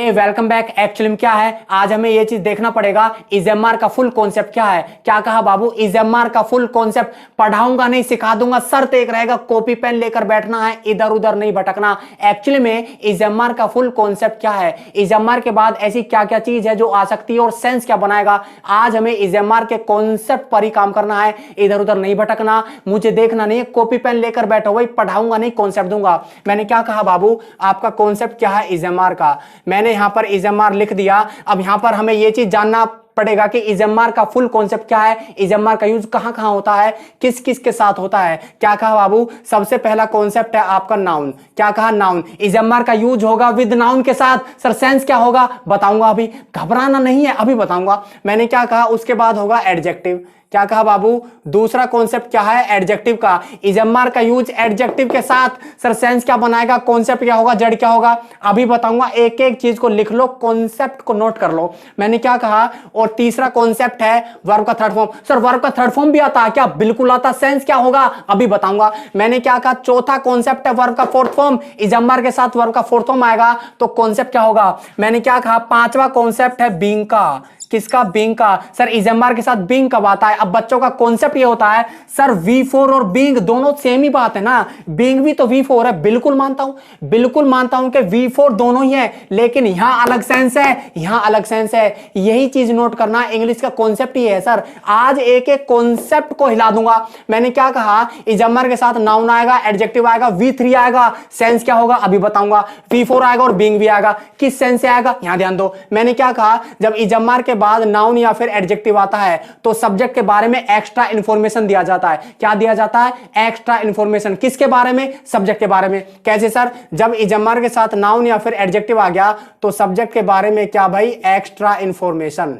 हे welcome back. Actually में क्या है, आज हमें ये चीज देखना पड़ेगा इजेमआर का फुल कॉन्सेप्ट क्या है। क्या कहा बाबू, इजेमआर का फुल कॉन्सेप्ट पढ़ाऊंगा नहीं सिखा दूंगा, शर्त एक रहेगा कॉपी पेन लेकर बैठना है, इधर उधर नहीं भटकना। एक्चुअली में इजेमआर का फुल कॉन्सेप्ट क्या है, इजेमआर के बाद ऐसी क्या क्या चीज है जो आ सकती है और सेंस क्या बनाएगा। आज हमें इजेमआर के कॉन्सेप्ट पर ही काम करना है, इधर उधर नहीं भटकना, मुझे देखना नहीं है कॉपी पेन लेकर बैठो, वही पढ़ाऊंगा नहीं कॉन्सेप्ट दूंगा। मैंने क्या कहा बाबू, आपका कॉन्सेप्ट क्या है इजेमआर का, मैंने यहां पर इजेमआर लिख दिया। अब यहां पर हमें यह चीज जानना पड़ेगा कि इजेमआर का फुल कॉन्सेप्ट क्या है, इजेमआर का यूज कहां कहां होता है, किस किस के साथ होता है। क्या कहा बाबू, सबसे पहला कॉन्सेप्ट है आपका नाउन। क्या कहा, नाउन। इजेमआर का यूज होगा विद नाउन के साथ। सर सेंस क्या होगा, बताऊंगा, अभी घबराना नहीं है, अभी बताऊंगा। मैंने क्या कहा, उसके बाद होगा एडजेक्टिव। क्या कहा बाबू, दूसरा कॉन्सेप्ट क्या है, एडजेक्टिव का। इजेमआर का यूज एडजेक्टिव के साथ। सर सेंस क्या बनाएगा, कॉन्सेप्ट क्या होगा, जड़ क्या होगा, अभी बताऊंगा। एक एक चीज को लिख लो, कॉन्सेप्ट को नोट कर लो। मैंने क्या कहा, और तीसरा कॉन्सेप्ट है वर्ब का थर्ड फॉर्म। सर वर्ब का थर्ड फॉर्म भी आता है क्या, बिल्कुल आता। सेंस क्या होगा, अभी बताऊंगा। मैंने क्या कहा, चौथा कॉन्सेप्ट है वर्ब का फोर्थ फॉर्म। इजेमआर के साथ वर्ब का फोर्थ फॉर्म आएगा तो कॉन्सेप्ट क्या होगा। मैंने क्या कहा, पांचवा कॉन्सेप्ट है बीइंग का। किसका, बीइंग का। सर इजेमआर के साथ बीइंग कब आता है। अब बच्चों का कॉन्सेप्ट ये होता है, सर V4 और बीइंग दोनों सेम ही बात है ना, बीइंग भी तो V4 है। बिल्कुल मानता हूं, बिल्कुल मानता हूं कि V4 दोनों ही है, लेकिन यहां अलग सेंस है, यहां अलग सेंस है। यही चीज नोट करना, इंग्लिश का कॉन्सेप्ट ही है। सर आज एक एक कॉन्सेप्ट को हिला दूंगा। मैंने क्या कहा, इजेमआर के साथ नाउन आएगा, एडजेक्टिव आएगा, V3 आएगा, सेंस क्या होगा अभी बताऊंगा। V4 आएगा और बीइंग भी आएगा, किस सेंस से आएगा यहां ध्यान दो। मैंने क्या कहा, जब इजेमआर के बाद नाउन या फिर एडजेक्टिव आता है तो सब्जेक्ट के बारे में एक्स्ट्रा इंफॉर्मेशन दिया जाता है। क्या दिया जाता है, एक्स्ट्रा इंफॉर्मेशन। किसके बारे में, सब्जेक्ट के बारे में। कैसे सर, जब इजेमआर के साथ नाउन या फिर एडजेक्टिव आ गया तो सब्जेक्ट के बारे में क्या भाई, एक्स्ट्रा इंफॉर्मेशन।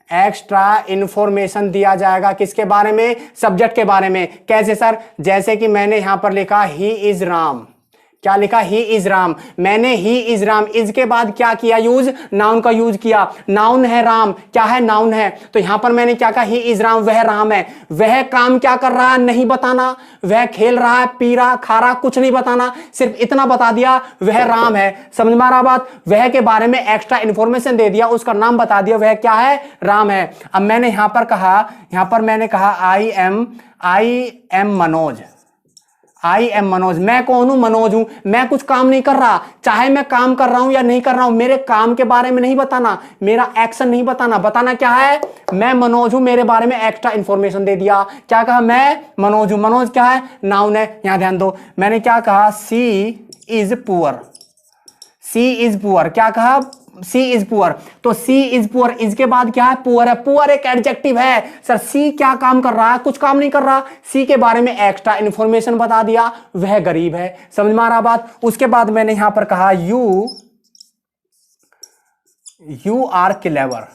एक्स्ट्रा इंफॉर्मेशन दिया जाएगा किसके बारे में, सब्जेक्ट के बारे में। कैसे सर, जैसे कि मैंने यहां पर लिखा ही इज राम। क्या लिखा, ही इज राम। मैंने ही इज राम, इज के बाद क्या किया, यूज, नाउन का यूज किया। नाउन है राम, क्या है, नाउन है। तो यहां पर मैंने क्या कहा, ही इज राम, वह राम है। वह काम क्या कर रहा है नहीं बताना, वह खेल रहा है, पी रहा, खा रहा, कुछ नहीं बताना, सिर्फ इतना बता दिया वह राम है। समझ में आ रहा बात, वह के बारे में एक्स्ट्रा इंफॉर्मेशन दे दिया, उसका नाम बता दिया, वह क्या है, राम है। अब मैंने यहां पर कहा, यहां पर मैंने कहा I am Manoj. I am Manoj, मैं कौन हूं, मनोज हूं। मैं कुछ काम नहीं कर रहा, चाहे मैं काम कर रहा हूं या नहीं कर रहा हूं, मेरे काम के बारे में नहीं बताना, मेरा एक्शन नहीं बताना। बताना क्या है, मैं मनोज हूं, मेरे बारे में एक्स्ट्रा इंफॉर्मेशन दे दिया। क्या कहा, मैं मनोज हूं। मनोज क्या है, नाउन है। यहां ध्यान दो, मैंने क्या कहा, she is poor. She is poor, क्या कहा, सी इज पुअर। तो सी इज पुअर, इसके बाद क्या है, पुअर है। पुअर एक एडजेक्टिव है। सर सी क्या काम कर रहा है, कुछ काम नहीं कर रहा, सी के बारे में एक्स्ट्रा इंफॉर्मेशन बता दिया, वह गरीब है। समझ में आ रहा बात। उसके बाद मैंने यहां पर कहा you are clever.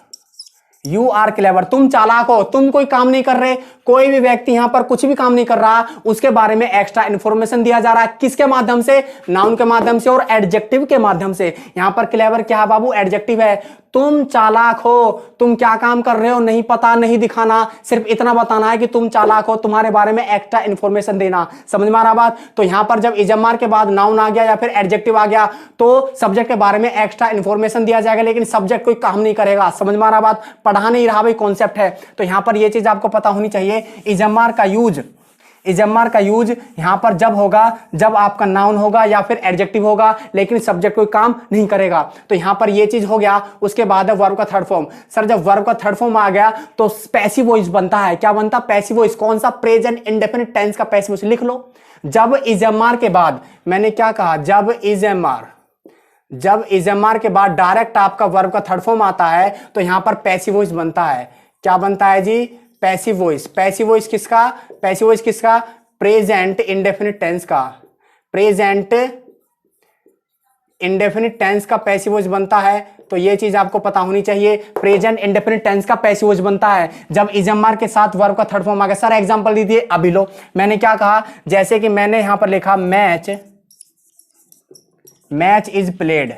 You are clever, तुम चालाक हो, तुम कोई काम नहीं कर रहे। कोई भी व्यक्ति यहां पर कुछ भी काम नहीं कर रहा, उसके बारे में एक्स्ट्रा इंफॉर्मेशन दिया जा रहा है। किसके माध्यम से, नाउन के माध्यम से और एडजेक्टिव के माध्यम से। यहां पर क्लेवर क्या है बाबू, एडजेक्टिव है। तुम चालाक हो, तुम क्या काम कर रहे हो नहीं पता, नहीं दिखाना, सिर्फ इतना बताना है कि तुम चालाक हो, तुम्हारे बारे में एक्स्ट्रा इंफॉर्मेशन देना। समझ में आ रहा बात। तो यहां पर जब इजेमआर के बाद नाउन आ गया या फिर एडजेक्टिव आ गया तो सब्जेक्ट के बारे में एक्स्ट्रा इंफॉर्मेशन दिया जाएगा, लेकिन सब्जेक्ट कोई काम नहीं करेगा। समझ में आ रहा बात, पढ़ा नहीं रहा भाई, कॉन्सेप्ट है। तो यहां पर यह चीज आपको पता होनी चाहिए, इजेमआर का यूज, इजेमआर का यूज यहां पर जब होगा जब आपका नाउन होगा या फिर एडजेक्टिव होगा, लेकिन सब्जेक्ट कोई काम नहीं करेगा। तो यहां पर यह चीज हो गया। उसके बाद है वर्ब का थर्ड फॉर्म। सर जब वर्ब का थर्ड फॉर्म आ गया तो पैसिव वॉइस बनता है। क्या बनता है, पैसिव वॉइस। कौन सा, प्रेजेंट इंडेफिनिट टेंस का पैसिव वॉइस। लिख लो, जब इजेमआर के बाद, मैंने क्या कहा, जब इजेमआर के बाद डायरेक्ट आपका वर्ब का थर्ड फॉर्म आता है तो यहां पर पैसिव वॉइस बनता है। क्या बनता है जी, पैसिव वॉइस। पैसिव वॉइस किसका, पैसिव वॉइस किसका, प्रेजेंट इंडेफिनिट टेंस का। प्रेजेंट इंडेफिनिट टेंस का पैसिव वॉइस बनता है। तो ये चीज आपको पता होनी चाहिए, प्रेजेंट इंडेफिनिट टेंस का पैसिव वॉइस बनता है जब इजेमआर के साथ वर्ब का थर्ड फॉर्म आ गया। सर एग्जांपल दीजिए, अभी लो। मैंने क्या कहा, जैसे कि मैंने यहां पर लिखा match is played.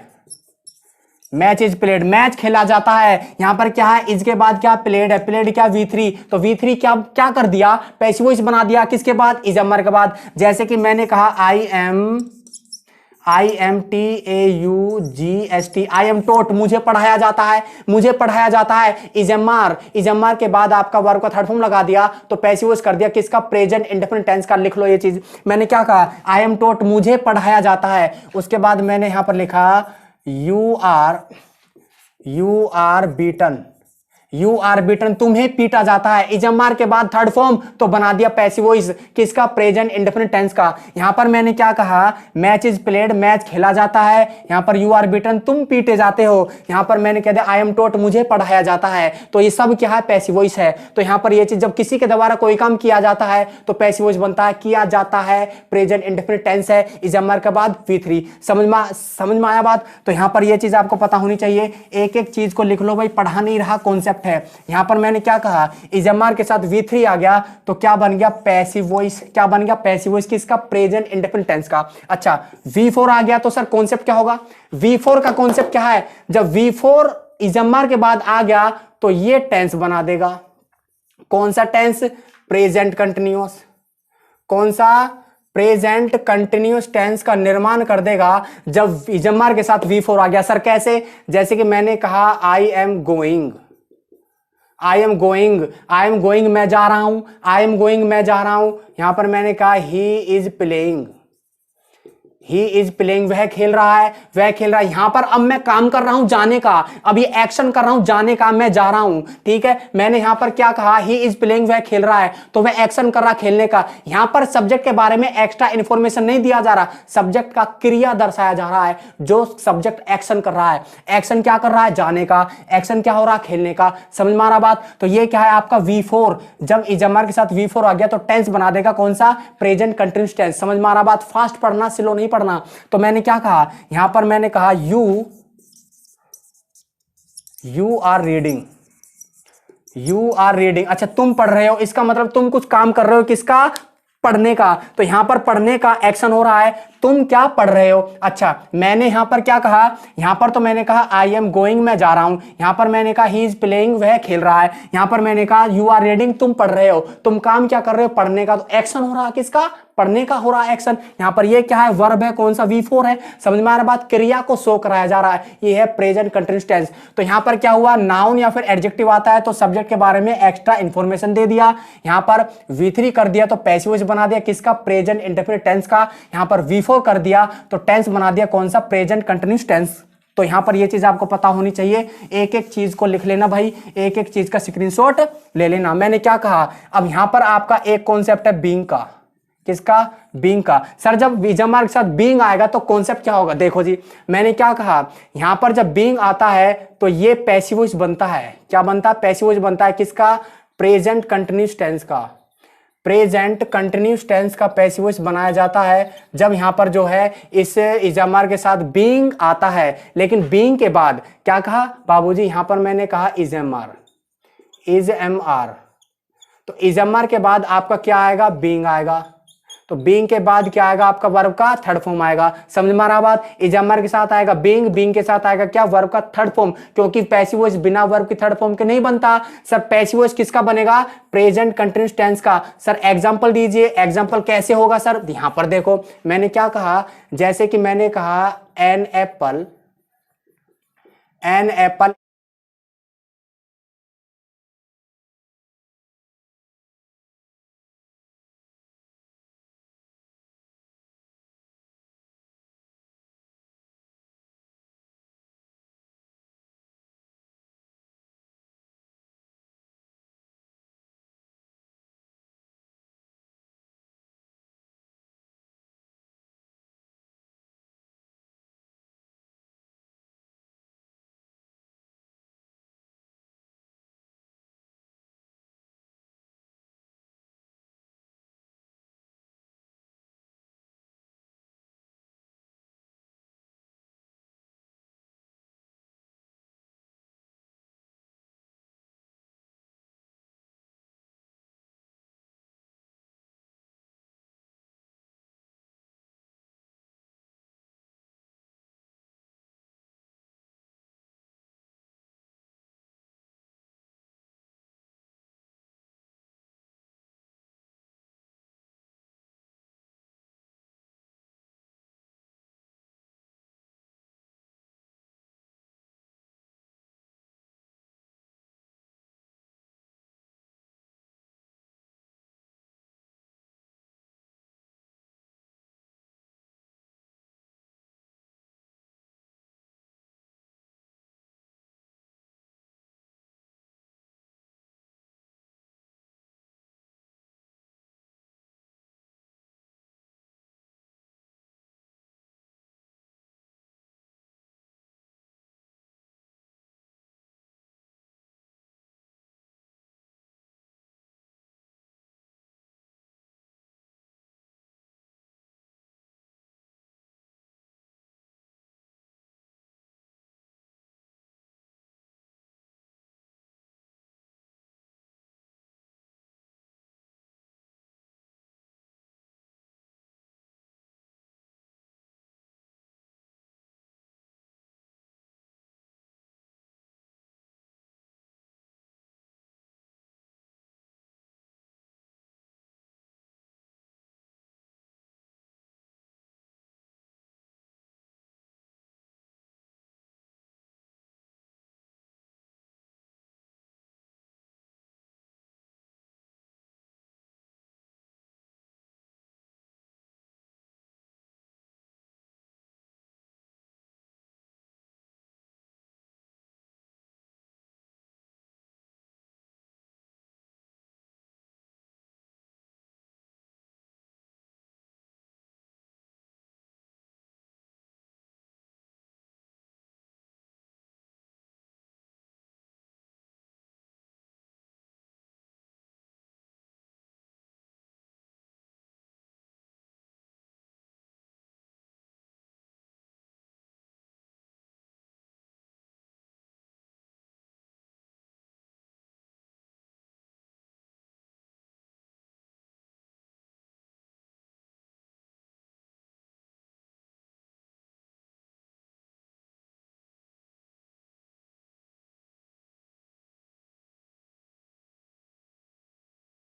Match is played, match खेला जाता है। यहां पर क्या है, इसके बाद क्या, प्लेड है। प्लेड क्या, V3। तो V3 क्या क्या कर दिया, पैसिव वॉइस बना दिया। किसके बाद, इजेमआर के बाद। जैसे कि मैंने कहा IMTAUGST, आई एम टोट, मुझे पढ़ाया जाता है, मुझे पढ़ाया जाता है। इजेमार, इजेमार के बाद आपका वर्ब का थर्ड फॉर्म लगा दिया तो पैसिव वॉइस कर दिया किसका, प्रेजेंट इंडेफिनिट टेंस का। लिख लो ये चीज, मैंने क्या कहा, आई एम टोट, मुझे पढ़ाया जाता है। उसके बाद मैंने यहां पर लिखा you are beaten, you are beaten, तुम्हें पीटा जाता है। इजमार के बाद थर्ड फॉर्म तो बना दिया पैसिव वॉइस किसका, प्रेजेंट इंडेफिनिट टेंस का। यहां पर मैंने क्या कहा, मैच इज प्लेड, मैच खेला जाता है। यहां पर यू आर बीटन, तुम पीटे जाते हो। यहां पर मैंने कह दिया आई एम टोट, मुझे पढ़ाया जाता है। तो ये सब क्या है, पैसिव वॉइस है। तो यहां पर ये चीज, जब किसी के द्वारा कोई काम किया जाता है तो पैसिव वॉइस बनता है, किया जाता है, प्रेजेंट इंडेफिनिट टेंस है, इजमार के बाद V3। समझ में आया बात। तो यहां पर ये चीज आपको पता होनी चाहिए। एक एक चीज को लिख लो भाई, पढ़ा नहीं रहा कॉन्सेप्ट है। यहां पर मैंने क्या कहा, इजमार के साथ V3 आ गया तो क्या बन गया, पैसिव वॉइस। क्या बन गया, पैसिव वॉइस किसका, प्रेजेंट इंडेफिनिट टेंस का। अच्छा V4 आ गया तो सर कॉन्सेप्ट क्या होगा, V4 का कॉन्सेप्ट क्या है, जब V4 इजमार के बाद आ गया तो ये टेंस बना देगा। कौन सा टेंस, प्रेजेंट कंटिन्यूअस। कौन सा, प्रेजेंट कंटिन्यूअस टेंस का निर्माण कर देगा जब इजमार के साथ V4 आ गया। सर कैसे, जैसे कि मैंने कहा I am going, I am going, I am going मैं जा रहा हूं, आई एम गोइंग मैं जा रहा हूं। यहां पर मैंने कहा he is playing, he is playing, वह खेल रहा है, वह खेल रहा है। यहां पर अब मैं काम कर रहा हूं जाने का, अब ये एक्शन कर रहा हूं जाने का, मैं जा रहा हूं। ठीक है, मैंने यहां पर क्या कहा, ही इज प्लेइंग, वह खेल रहा है, तो वह एक्शन कर रहा खेलने का। यहां पर सब्जेक्ट के बारे में एक्स्ट्रा इंफॉर्मेशन नहीं दिया जा रहा, सब्जेक्ट का क्रिया दर्शाया जा रहा है। जो सब्जेक्ट एक्शन कर रहा है, एक्शन क्या कर रहा है, जाने का, एक्शन क्या हो रहा है, खेलने का। समझ में आ रहा बात। तो ये क्या है आपका V4, जब इजमार के साथ V4 आ गया तो टेंस बना देगा कौन सा, प्रेजेंट कंटिन्यूअस टेंस। समझ में आ रहा बात। फास्ट पढ़ना, स्लो नहीं पढ़ना। तो मैंने क्या कहा, यहां पर मैंने कहा you are reading, you are reading. अच्छा तुम पढ़ रहे हो, इसका मतलब तुम कुछ काम कर रहे हो, किसका, पढ़ने का। तो यहां पर पढ़ने का एक्शन हो रहा है, तुम क्या पढ़ रहे हो। अच्छा मैंने यहां पर क्या कहा, यहां पर तो मैंने कहा आई एम गोइंग, मैं जा रहा हूं। यहां पर मैंने कहा ही इज प्लेइंग, वह खेल रहा है। यहां पर मैंने कहा यू आर रीडिंग, तुम पढ़ रहे हो, तुम काम क्या कर रहे हो, पढ़ने का। तो एक्शन हो रहा है किसका, पढ़ने का हो रहा है एक्शन। यहां पर ये क्या है, वर्ब है, कौन सा, V4 है। समझ में आ रहा बात, क्रिया को शो कराया जा रहा है, ये है प्रेजेंट कंटिन्यूअस टेंस। तो यहां पर क्या हुआ, नाउन या फिर एडजेक्टिव आता है तो सब्जेक्ट के बारे में एक्स्ट्रा इंफॉर्मेशन दे दिया। यहां पर V3 कर दिया तो पैसिव वॉइस बना दिया किसका, प्रेजेंट इंडेफिनिट टेंस का। यहां पर V4 कर दिया तो टेंस बना दिया कौन सा, प्रेजेंट कंटिन्यूअस टेंस। तो यहां पर ये चीज आपको पता होनी चाहिए। एक एक चीज को लिख लेना भाई, एक एक चीज का स्क्रीनशॉट ले लेना। मैंने क्या कहा, अब यहां पर आपका एक कॉन्सेप्ट है बीइंग का, किसका, बीइंग का। सर जब इजमार के साथ बीइंग आएगा तो कॉन्सेप्ट क्या होगा, देखो जी मैंने क्या कहा, यहां पर जब बीइंग आता है तो ये पैसिव वॉइस बनता है। क्या बनता है, पैसिव वॉइस बनता है किसका, प्रेजेंट कंटिन्यूअस टेंस का। प्रेजेंट कंटिन्यूअस टेंस का पैसिव वॉइस बनाया जाता है जब यहां पर जो है इस इजमार के साथ बीइंग आता है। लेकिन बीइंग के बाद क्या कहा बाबूजी, यहां पर मैंने कहा इजमार, इजएमआर। तो इजमार के बाद आपका क्या आएगा, बीइंग आएगा। तो बीइंग के बाद क्या आएगा, आपका वर्ब का थर्ड फॉर्म आएगा। समझ में आ रहा बात, इजमार के साथ आएगा बीइंग, बीइंग के साथ आएगा क्या, वर्ब का थर्ड फॉर्म। क्योंकि पैसिव वॉइस बिना वर्ब के थर्ड फॉर्म के नहीं बनता। सर पैसिव वॉइस किसका बनेगा, प्रेजेंट कंटिन्यूअस टेंस का। सर एग्जांपल दीजिए, एग्जांपल कैसे होगा सर, यहां पर देखो मैंने क्या कहा, जैसे कि मैंने कहा एन एप्पल, एन एप्पल